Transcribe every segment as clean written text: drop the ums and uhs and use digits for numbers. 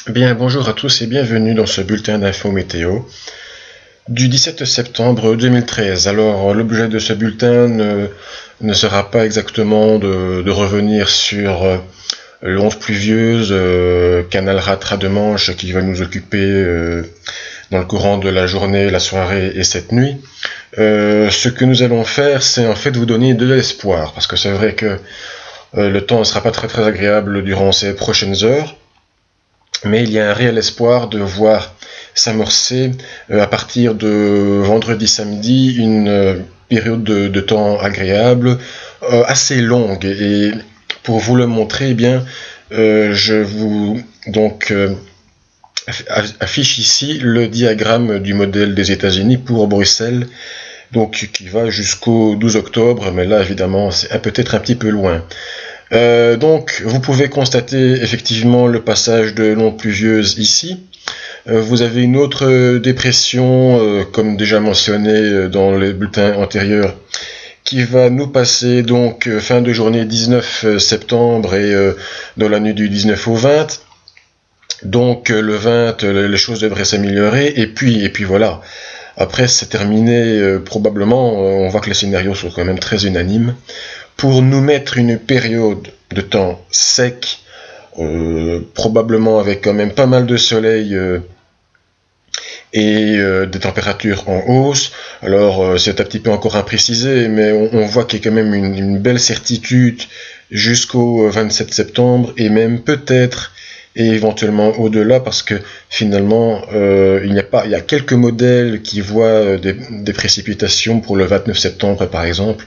Bien, bonjour à tous et bienvenue dans ce bulletin d'info météo du 17 septembre 2013. Alors, l'objet de ce bulletin ne sera pas exactement de revenir sur l'onde pluvieuse, canal Ratra de Manche qui va nous occuper dans le courant de la journée, la soirée et cette nuit. Ce que nous allons faire, c'est en fait vous donner de l'espoir, parce que c'est vrai que le temps ne sera pas très agréable durant ces prochaines heures. Mais il y a un réel espoir de voir s'amorcer à partir de vendredi-samedi une période de temps agréable, assez longue. Et pour vous le montrer, eh bien, je vous affiche ici le diagramme du modèle des États-Unis pour Bruxelles, donc qui va jusqu'au 12 octobre, mais là évidemment c'est peut-être un petit peu loin. Donc vous pouvez constater effectivement le passage de l'onde pluvieuse ici. Vous avez une autre dépression, comme déjà mentionné dans les bulletins antérieurs, qui va nous passer donc fin de journée 19 septembre et dans la nuit du 19 au 20. Donc le 20, les choses devraient s'améliorer et puis voilà. Après c'est terminé probablement, on voit que les scénarios sont quand même très unanimes, pour nous mettre une période de temps sec, probablement avec quand même pas mal de soleil et des températures en hausse. Alors c'est un petit peu encore imprécisé, mais on voit qu'il y a quand même une belle certitude jusqu'au 27 septembre et même peut-être et éventuellement au-delà, parce que finalement il y a quelques modèles qui voient des précipitations pour le 29 septembre par exemple,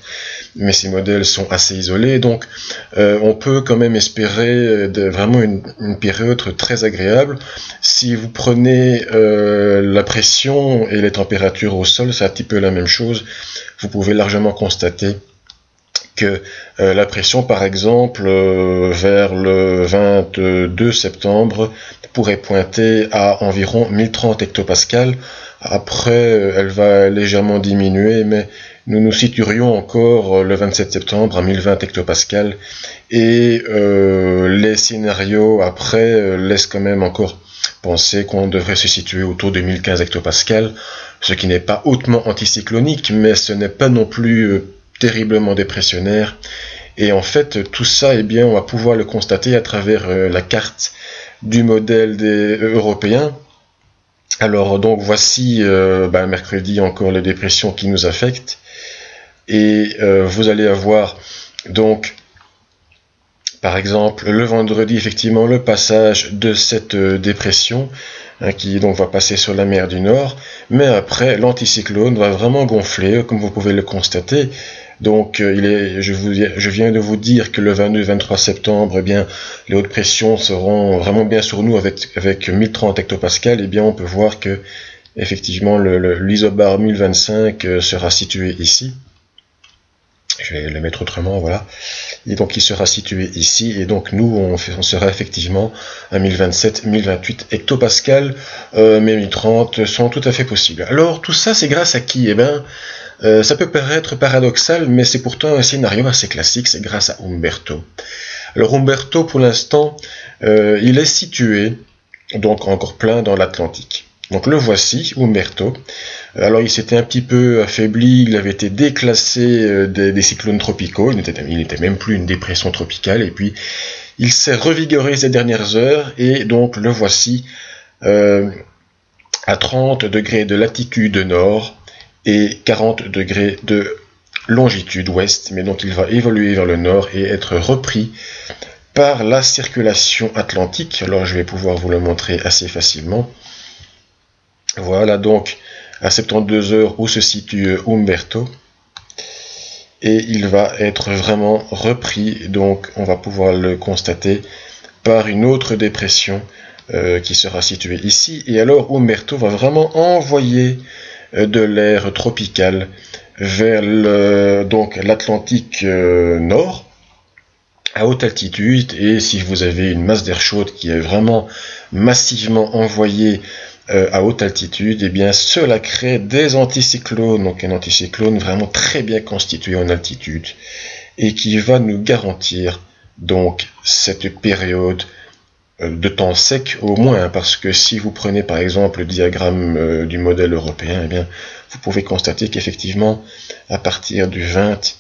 mais ces modèles sont assez isolés, donc on peut quand même espérer vraiment une période très agréable. Si vous prenez la pression et les températures au sol, c'est un petit peu la même chose. Vous pouvez largement constater que la pression, par exemple, vers le 22 septembre, pourrait pointer à environ 1030 hectopascales. Après, elle va légèrement diminuer, mais nous nous situerions encore le 27 septembre à 1020 hectopascales. Et les scénarios après laissent quand même encore penser qu'on devrait se situer autour de 1015 hectopascales, ce qui n'est pas hautement anticyclonique, mais ce n'est pas non plus terriblement dépressionnaire. Et en fait tout ça, eh bien, on va pouvoir le constater à travers la carte du modèle des européens. Alors donc voici mercredi encore les dépressions qui nous affectent, et vous allez avoir donc par exemple le vendredi effectivement le passage de cette dépression qui donc va passer sur la mer du Nord, mais après l'anticyclone va vraiment gonfler comme vous pouvez le constater. Donc je viens de vous dire que le 22-23 septembre, eh bien, les hautes pressions seront vraiment bien sur nous avec 1030 hectopascales. Eh bien, on peut voir que effectivement l'isobar 1025 sera situé ici. Je vais le mettre autrement, voilà. Et donc il sera situé ici, et donc nous on sera effectivement à 1027, 1028 hectopascales, mais 1030 sont tout à fait possibles. Alors tout ça c'est grâce à qui? Eh bien, ça peut paraître paradoxal, mais c'est pourtant un scénario assez classique, c'est grâce à Umberto. Alors Umberto, pour l'instant, il est situé, donc encore plein dans l'Atlantique. Donc le voici, Umberto. Alors il s'était un petit peu affaibli, il avait été déclassé des cyclones tropicaux, il n'était même plus une dépression tropicale, et puis il s'est revigoré ces dernières heures, et donc le voici à 30 degrés de latitude nord, et 40 degrés de longitude ouest, mais donc il va évoluer vers le nord et être repris par la circulation atlantique. Alors je vais pouvoir vous le montrer assez facilement. Voilà donc à 72 heures où se situe Umberto, et il va être vraiment repris, donc on va pouvoir le constater par une autre dépression qui sera située ici. Et alors Umberto va vraiment envoyer de l'air tropical vers l'Atlantique nord à haute altitude, et si vous avez une masse d'air chaude qui est vraiment massivement envoyée à haute altitude, et bien cela crée des anticyclones, donc un anticyclone vraiment très bien constitué en altitude et qui va nous garantir donc cette période de temps sec au moins, parce que si vous prenez par exemple le diagramme du modèle européen, eh bien, vous pouvez constater qu'effectivement, à partir du 20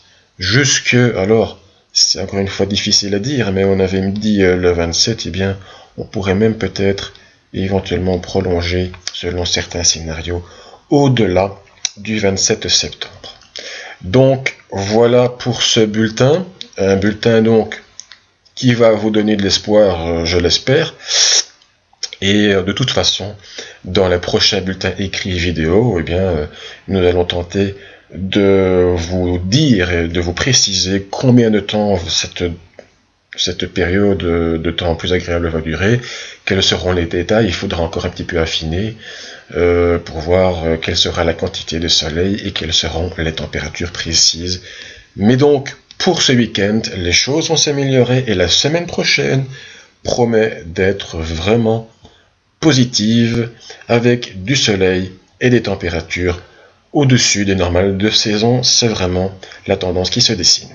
alors, c'est encore une fois difficile à dire, mais on avait dit le 27, eh bien, on pourrait même peut-être éventuellement prolonger, selon certains scénarios, au-delà du 27 septembre. Donc, voilà pour ce bulletin. Un bulletin donc qui va vous donner de l'espoir, je l'espère. Et de toute façon, dans les prochains bulletins écrits vidéo, eh bien, nous allons tenter de vous dire et de vous préciser combien de temps cette période de temps plus agréable va durer, quels seront les détails, il faudra encore un petit peu affiner pour voir quelle sera la quantité de soleil et quelles seront les températures précises. Mais donc, pour ce week-end, les choses vont s'améliorer et la semaine prochaine promet d'être vraiment positive avec du soleil et des températures au-dessus des normales de saison. C'est vraiment la tendance qui se dessine.